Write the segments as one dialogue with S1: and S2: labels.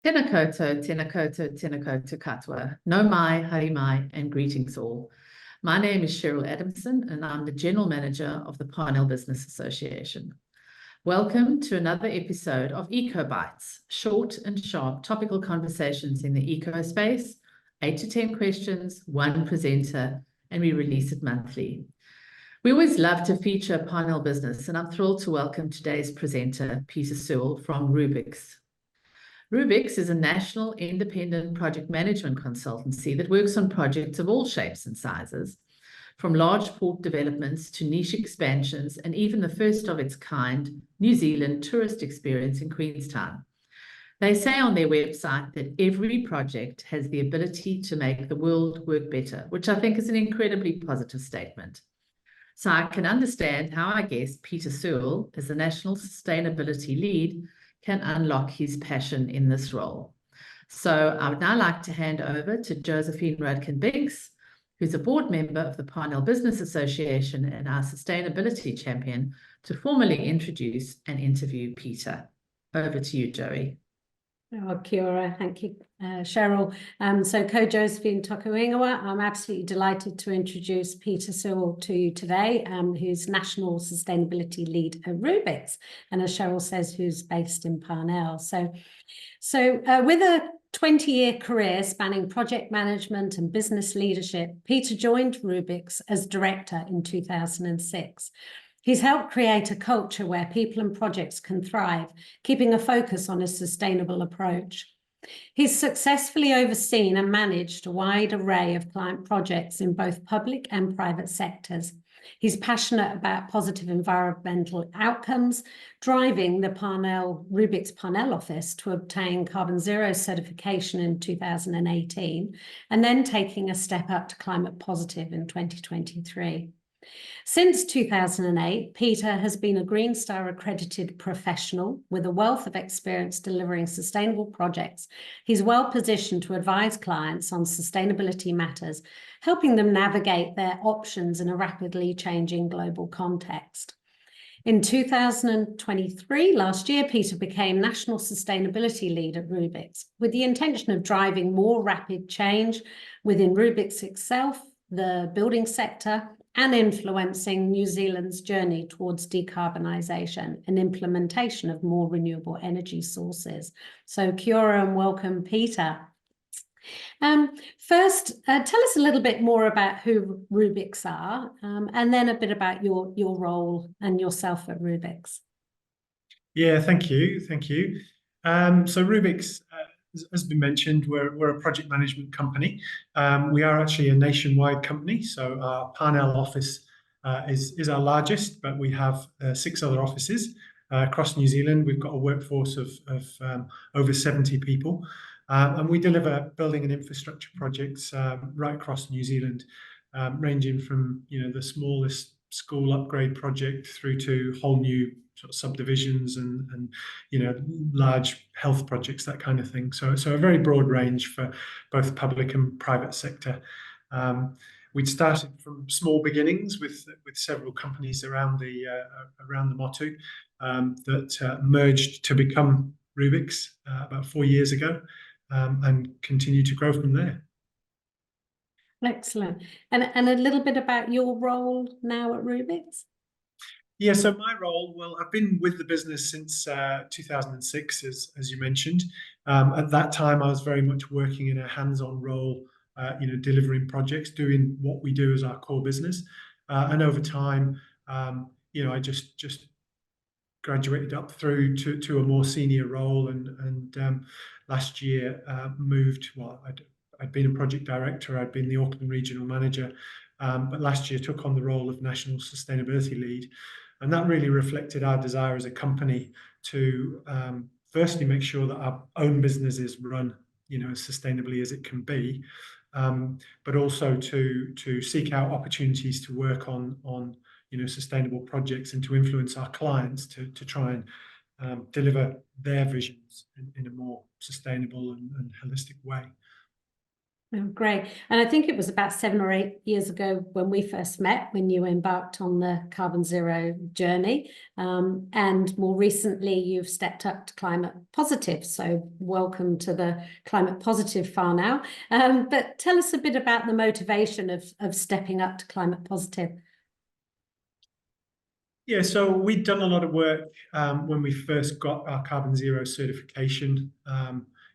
S1: Tēnā koutou, tēnā koutou, tēnā koutou katoa. No mai, haere mai, and greetings all. My name is Cheryl Adamson, and I'm the General Manager of the Parnell Business Association. Welcome to another episode of Eco Bites, short and sharp topical conversations in the eco space, 8 to 10 questions, one presenter, and we release it monthly. We always love to feature Parnell Business, and I'm thrilled to welcome today's presenter, Peter Sewell from Rubix. Rubix is a national independent project management consultancy that works on projects of all shapes and sizes, from large port developments to niche expansions, and even the first of its kind New Zealand tourist experience in Queenstown. They say on their website that every project has the ability to make the world work better, which I think is an incredibly positive statement. So I can understand how our guest, Peter Sewell, as the National Sustainability Lead, can unlock his passion in this role. So I would now like to hand over to Josephine Rodkin-Binks, who's a board member of the Parnell Business Association and our sustainability champion, to formally introduce and interview Peter. Over to you, Joey.
S2: Oh, kia ora. Thank you, Cheryl. So Josephine Tokuingawa, I'm absolutely delighted to introduce Peter Sewell to you today, who's National Sustainability Lead at Rubix, and as Cheryl says, who's based in Parnell. So with a 20-year career spanning project management and business leadership, Peter joined Rubix as director in 2006. He's helped create a culture where people and projects can thrive, keeping a focus on a sustainable approach. He's successfully overseen and managed a wide array of client projects in both public and private sectors. He's passionate about positive environmental outcomes, driving the Rubix Parnell office to obtain carbon zero certification in 2018, and then taking a step up to climate positive in 2023. Since 2008, Peter has been a Green Star accredited professional with a wealth of experience delivering sustainable projects. He's well positioned to advise clients on sustainability matters, helping them navigate their options in a rapidly changing global context. In 2023, last year, Peter became National Sustainability Lead at Rubix, with the intention of driving more rapid change within Rubix itself, the building sector, and influencing New Zealand's journey towards decarbonisation and implementation of more renewable energy sources. So kia ora and welcome, Peter. First, tell us a little bit more about who Rubix are, and then a bit about your role and yourself at Rubix.
S3: Yeah, thank you. So Rubix, as been mentioned, we're a project management company. We are actually a nationwide company, so our Parnell office is our largest, but we have 6 other offices across New Zealand. We've got a workforce of over 70 people, and we deliver building and infrastructure projects right across New Zealand, ranging from the smallest school upgrade project through to whole new sort of subdivisions and large health projects, that kind of thing. So a very broad range for both public and private sector. We'd started from small beginnings with several companies around the Motu that merged to become Rubix about 4 years ago, and continue to grow from there.
S2: Excellent. And a little bit about your role now at Rubix?
S3: Yeah, so my role, well, I've been with the business since 2006, as you mentioned. At that time, I was very much working in a hands-on role, delivering projects, doing what we do as our core business. And over time, I just graduated up through to a more senior role, and last year moved. Well, I'd been a project director, I'd been the Auckland Regional Manager, but last year took on the role of National Sustainability Lead. And that really reflected our desire as a company to firstly make sure that our own business is run as sustainably as it can be, but also to seek out opportunities to work on sustainable projects and to influence our clients to try and deliver their visions in a more sustainable and holistic way.
S2: Oh, great. And I think it was about 7 or 8 years ago when we first met, when you embarked on the carbon zero journey. And more recently, you've stepped up to climate positive. So welcome to the climate positive far now. But tell us a bit about the motivation of stepping up to climate positive.
S3: Yeah, so we'd done a lot of work when we first got our carbon zero certification.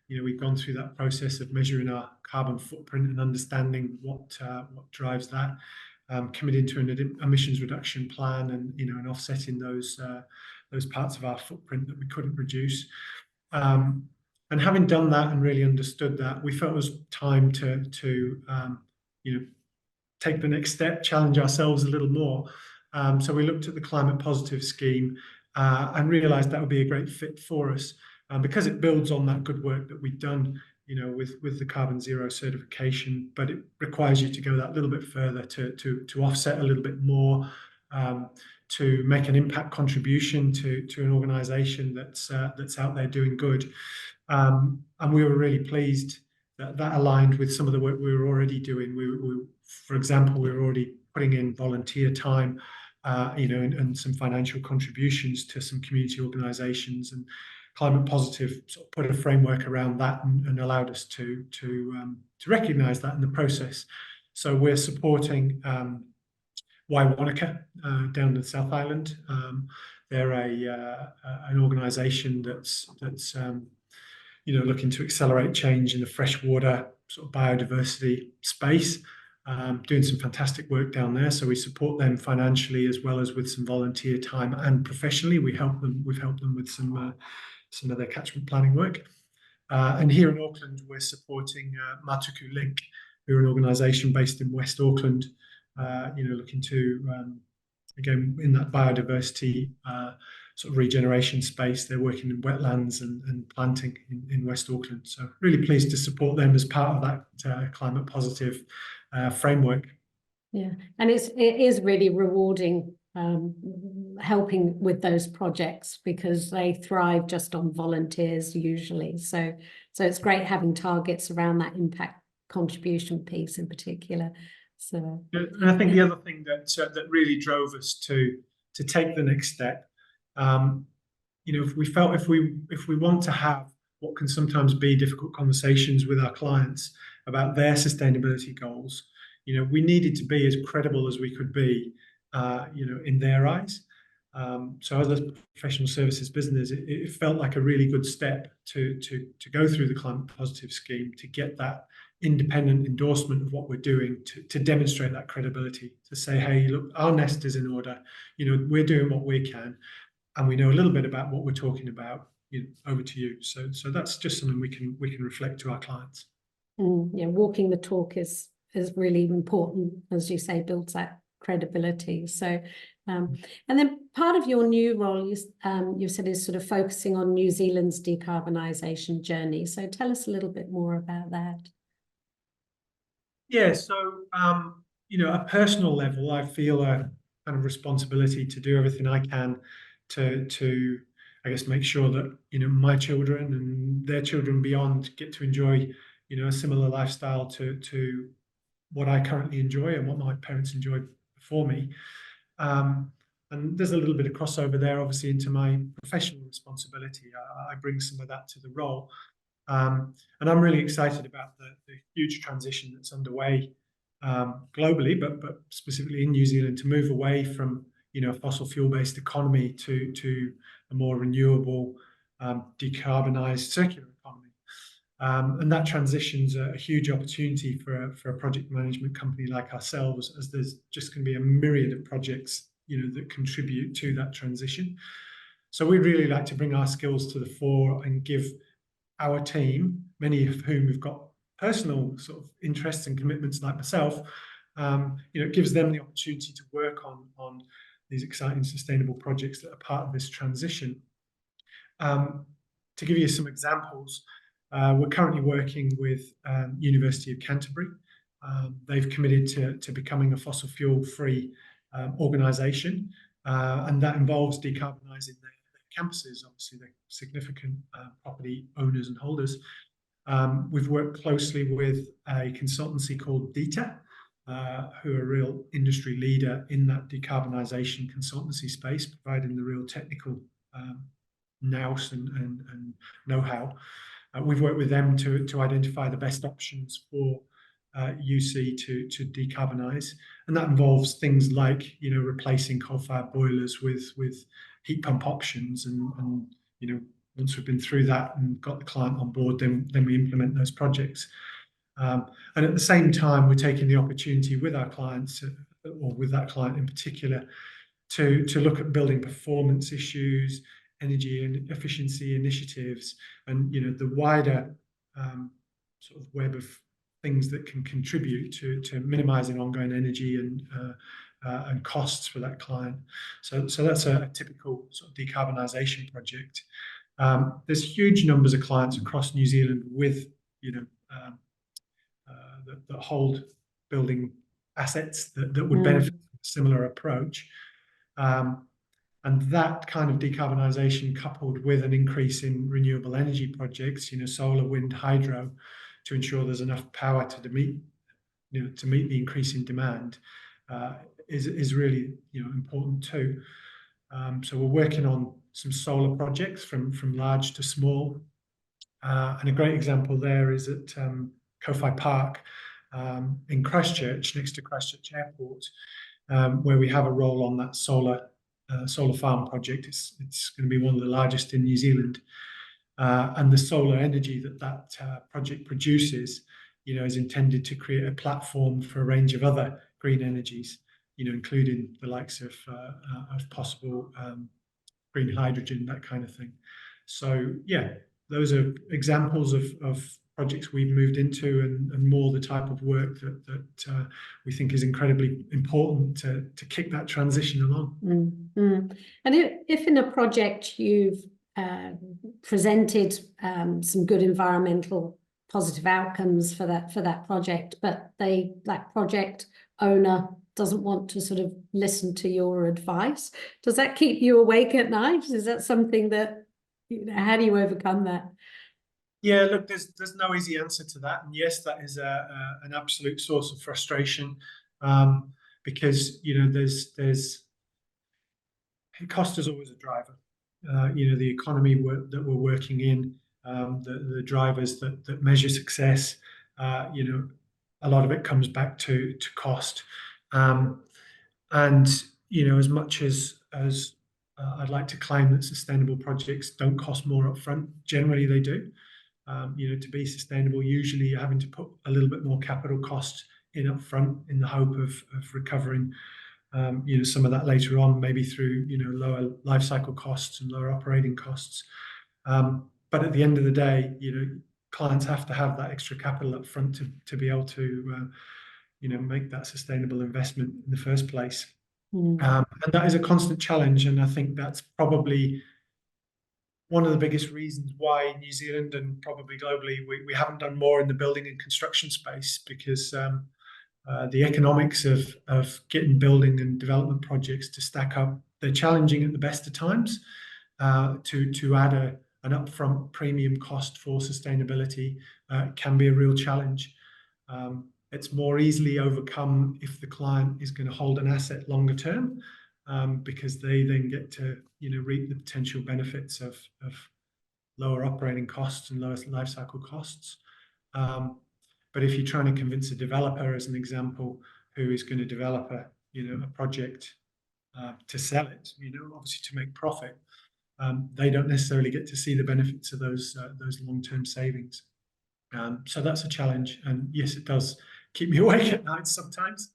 S3: We've gone through that process of measuring our carbon footprint and understanding what drives that, committing to an emissions reduction plan, and offsetting those parts of our footprint that we couldn't reduce. And having done that and really understood that, we felt it was time to take the next step, challenge ourselves a little more. So we looked at the climate positive scheme and realised that would be a great fit for us because it builds on that good work that we've done, with the carbon zero certification. But it requires you to go that little bit further to offset a little bit more, to make an impact contribution to an organisation that's out there doing good. And we were really pleased that aligned with some of the work we were already doing. For example, we were already putting in volunteer time, and some financial contributions to some community organisations, and Climate Positive sort of put a framework around that and allowed us to recognise that in the process. So we're supporting Wanaka down in the South Island. They're an organisation that's looking to accelerate change in the freshwater sort of biodiversity space, doing some fantastic work down there. So we support them financially as well as with some volunteer time, and professionally we've helped them with some of their catchment planning work. And here in Auckland, we're supporting Matuku Link, who are an organisation based in West Auckland, looking to, again, in that biodiversity sort of regeneration space. They're working in wetlands and planting in West Auckland. So really pleased to support them as part of that climate positive framework.
S2: Yeah, and it is really rewarding helping with those projects because they thrive just on volunteers usually. So it's great having targets around that impact contribution piece in particular. So,
S3: and I think the other thing that really drove us to take the next step, if we felt if we want to have what can sometimes be difficult conversations with our clients about their sustainability goals, we needed to be as credible as we could be, in their eyes. So as a professional services business, it felt like a really good step to go through the climate positive scheme, to get that independent endorsement of what we're doing, to demonstrate that credibility, to say, hey, look, our nest is in order, we're doing what we can, and we know a little bit about what we're talking about, over to you. So that's just something we can reflect to our clients.
S2: Yeah, walking the talk is really important, as you say, builds that credibility. So and then part of your new role, you said, is sort of focusing on New Zealand's decarbonisation journey. So tell us a little bit more about that.
S3: Yeah, so at a personal level, I feel a kind of responsibility to do everything I can to I guess make sure that my children and their children beyond get to enjoy a similar lifestyle to what I currently enjoy and what my parents enjoyed before me. And there's a little bit of crossover there, obviously, into my professional responsibility. I bring some of that to the role. And I'm really excited about the huge transition that's underway globally, but specifically in New Zealand, to move away from a fossil fuel-based economy to a more renewable, decarbonised, circular economy. And that transition's a huge opportunity for a project management company like ourselves, as there's just going to be a myriad of projects that contribute to that transition. So we'd really like to bring our skills to the fore and give our team, many of whom have got personal sort of interests and commitments like myself, it gives them the opportunity to work on these exciting sustainable projects that are part of this transition. To give you some examples, we're currently working with University of Canterbury. They've committed to becoming a fossil fuel-free organisation, and that involves decarbonising their campuses. Obviously, they're significant property owners and holders. We've worked closely with a consultancy called DETA, who are a real industry leader in that decarbonisation consultancy space, providing the real technical nous and know-how. We've worked with them to identify the best options for UC to decarbonise, and that involves things like replacing coal-fired boilers with heat pump options, and once we've been through that and got the client on board, then we implement those projects. And at the same time, we're taking the opportunity with our clients, or with that client in particular, to look at building performance issues, energy and efficiency initiatives, and the wider sort of web of things that can contribute to minimising ongoing energy and costs for that client. So that's a typical sort of decarbonisation project. There's huge numbers of clients across New Zealand with that hold building assets that would benefit from a similar approach. And that kind of decarbonisation, coupled with an increase in renewable energy projects, solar, wind, hydro, to ensure there's enough power to meet the increase in demand, is really important too. So we're working on some solar projects from large to small, and a great example there is at Kowhai Park in Christchurch, next to Christchurch Airport, where we have a role on that solar farm project. It's going to be one of the largest in New Zealand, and the solar energy that project produces, is intended to create a platform for a range of other green energies, including the likes of possible green hydrogen, that kind of thing. So yeah, those are examples of projects we've moved into, and more the type of work that we think is incredibly important to kick that transition along.
S2: And if in a project you've presented some good environmental positive outcomes for that project, but that project owner doesn't want to sort of listen to your advice, does that keep you awake at night? Is that something that, how do you overcome that?
S3: Yeah, look, there's no easy answer to that, and yes, that is an absolute source of frustration, because there's cost is always a driver. The economy that we're working in, the drivers that measure success, a lot of it comes back to cost, and as much as I'd like to claim that sustainable projects don't cost more upfront, generally they do. To be sustainable, usually you're having to put a little bit more capital cost in upfront in the hope of recovering some of that later on, maybe through lower life cycle costs and lower operating costs. But at the end of the day, clients have to have that extra capital up front to be able to make that sustainable investment in the first place. And that is a constant challenge, and I think that's probably one of the biggest reasons why New Zealand, and probably globally, we haven't done more in the building and construction space, because the economics of getting building and development projects to stack up, they're challenging at the best of times. To add an upfront premium cost for sustainability can be a real challenge. It's more easily overcome if the client is going to hold an asset longer term, because they then get to reap the potential benefits of lower operating costs and lower life cycle costs. But if you're trying to convince a developer, as an example, who is going to develop a project to sell it, obviously to make profit, they don't necessarily get to see the benefits of those long-term savings. So that's a challenge, and yes, it does keep me awake at night sometimes.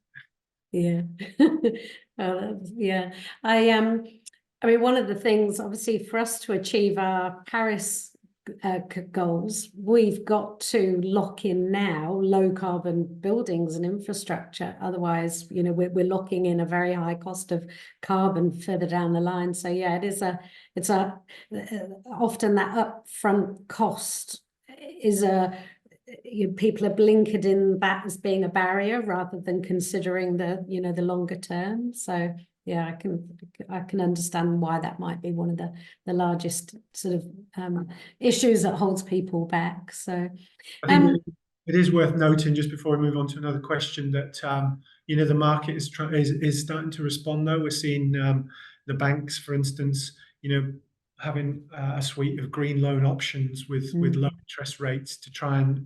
S2: Yeah. Yeah. I mean, one of the things, obviously, for us to achieve our Paris goals, we've got to lock in now low carbon buildings and infrastructure. Otherwise, we're locking in a very high cost of carbon further down the line. So yeah, it's often that upfront cost is people are blinkered in that as being a barrier rather than considering the the longer term. So Yeah, I can understand why that might be one of the largest sort of issues that holds people back. So
S3: I think it is worth noting, just before we move on to another question, that the market is starting to respond. Though we're seeing the banks, for instance, having a suite of green loan options with low interest rates to try and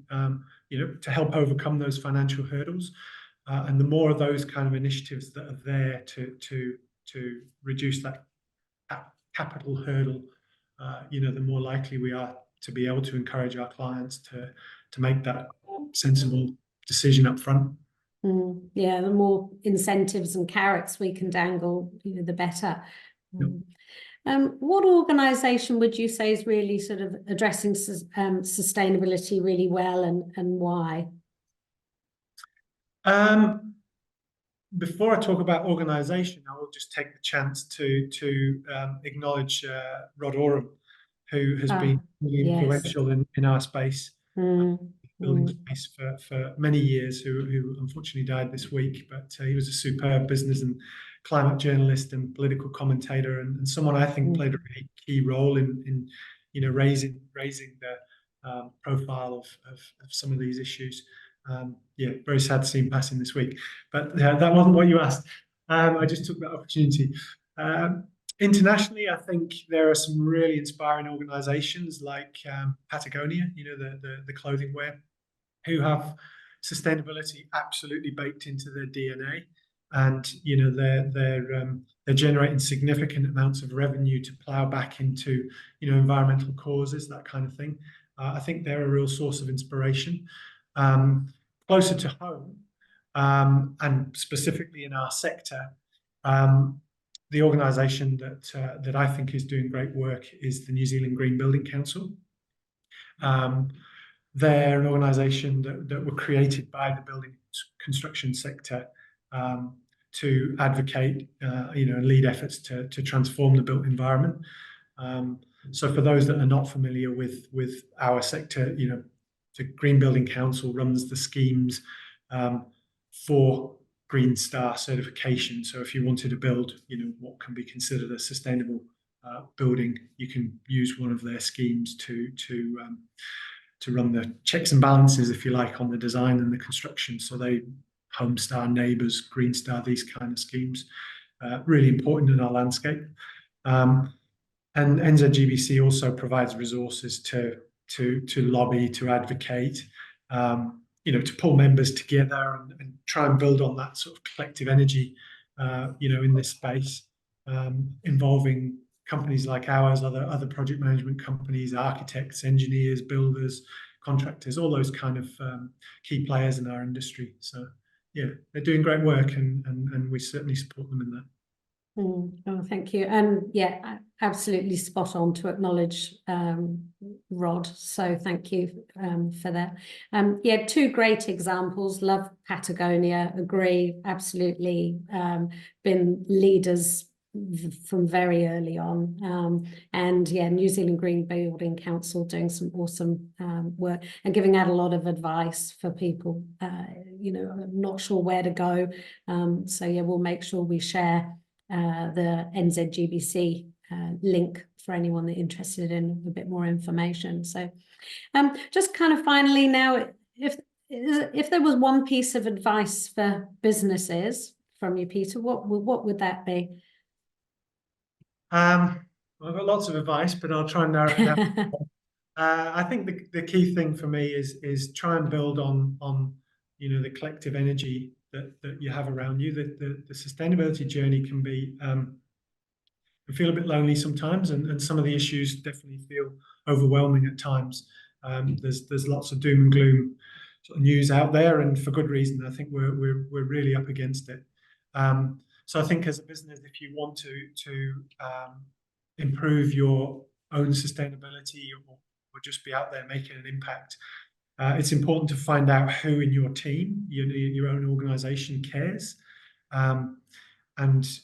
S3: to help overcome those financial hurdles. And the more of those kind of initiatives that are there to reduce that capital hurdle, the more likely we are to be able to encourage our clients to make that sensible decision up front.
S2: Yeah, the more incentives and carrots we can dangle, the better. What organisation would you say is really sort of addressing sustainability really well, and why?
S3: Before I talk about organisation, I will just take the chance to acknowledge Rod Oram, who has been really influential in our space, building space for many years, who unfortunately died this week. But he was a superb business and climate journalist and political commentator, and someone I think played a really key role in raising the profile of some of these issues. Very sad to see him passing this week, but that wasn't what you asked. I just took that opportunity. Internationally, I think there are some really inspiring organizations like Patagonia, the clothing wear, who have sustainability absolutely baked into their DNA. And they're generating significant amounts of revenue to plow back into environmental causes, that kind of thing. I think they're a real source of inspiration. Closer to home, and specifically in our sector, the organisation that I think is doing great work is the New Zealand Green Building Council. They're an organisation that were created by the building construction sector to advocate, and lead efforts to transform the built environment. So for those that are not familiar with our sector, the Green Building Council runs the schemes for Green Star certification. So if you wanted to build, what can be considered a sustainable building, you can use one of their schemes to run the checks and balances, if you like, on the design and the construction. So they Homestar, Neighbours, Green Star, these kind of schemes, really important in our landscape. And NZGBC also provides resources to lobby, to advocate, to pull members together and try and build on that sort of collective energy, in this space, involving companies like ours, other project management companies, architects, engineers, builders, contractors, all those kind of key players in our industry. So they're doing great work, and we certainly support them in that.
S2: Oh, thank you. And absolutely spot on to acknowledge Rod. So thank you for that. Two great examples. Love Patagonia. Agree. Absolutely. Been leaders from very early on. And New Zealand Green Building Council doing some awesome work and giving out a lot of advice for people. Not sure where to go. So we'll make sure we share the NZGBC link for anyone that's interested in a bit more information. So just kind of finally now, if there was one piece of advice for businesses from you, Peter, what would that be?
S3: I've got lots of advice, but I'll try and narrow it down. I think the key thing for me is try and build on the collective energy that you have around you. The sustainability journey can feel a bit lonely sometimes, and some of the issues definitely feel overwhelming at times. There's lots of doom and gloom sort of news out there, and for good reason. I think we're really up against it. So I think as a business, if you want to improve your own sustainability or just be out there making an impact, it's important to find out who in your team, your own organisation, cares, and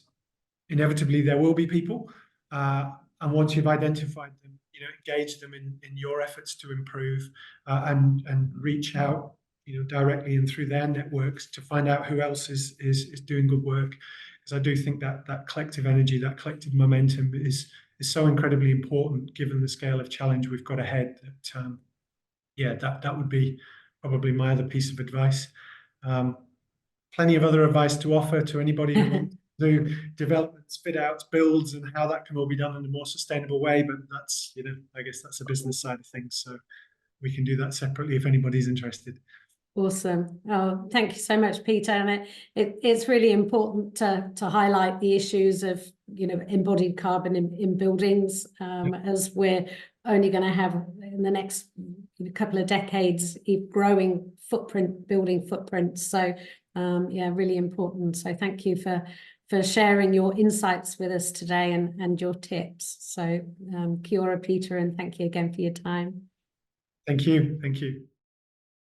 S3: inevitably there will be people. And once you've identified them, engage them in your efforts to improve, and reach out, directly and through their networks to find out who else is doing good work. because I do think that that collective energy, that collective momentum is so incredibly important given the scale of challenge we've got ahead. That yeah, that would be probably my other piece of advice. Plenty of other advice to offer to anybody who wants to do developments, fit outs, builds, and how that can all be done in a more sustainable way. But that's, you know, I guess that's a business side of things. So we can do that separately if anybody's interested.
S2: Awesome. Oh, thank you so much, Peter. And it's really important to highlight the issues of, you know, embodied carbon in buildings, as we're only going to have in the next couple of decades a growing building footprint. So yeah, really important. So thank you for sharing your insights with us today and your tips. So kia ora, Peter, and thank you again for your time.
S3: Thank you. Thank you.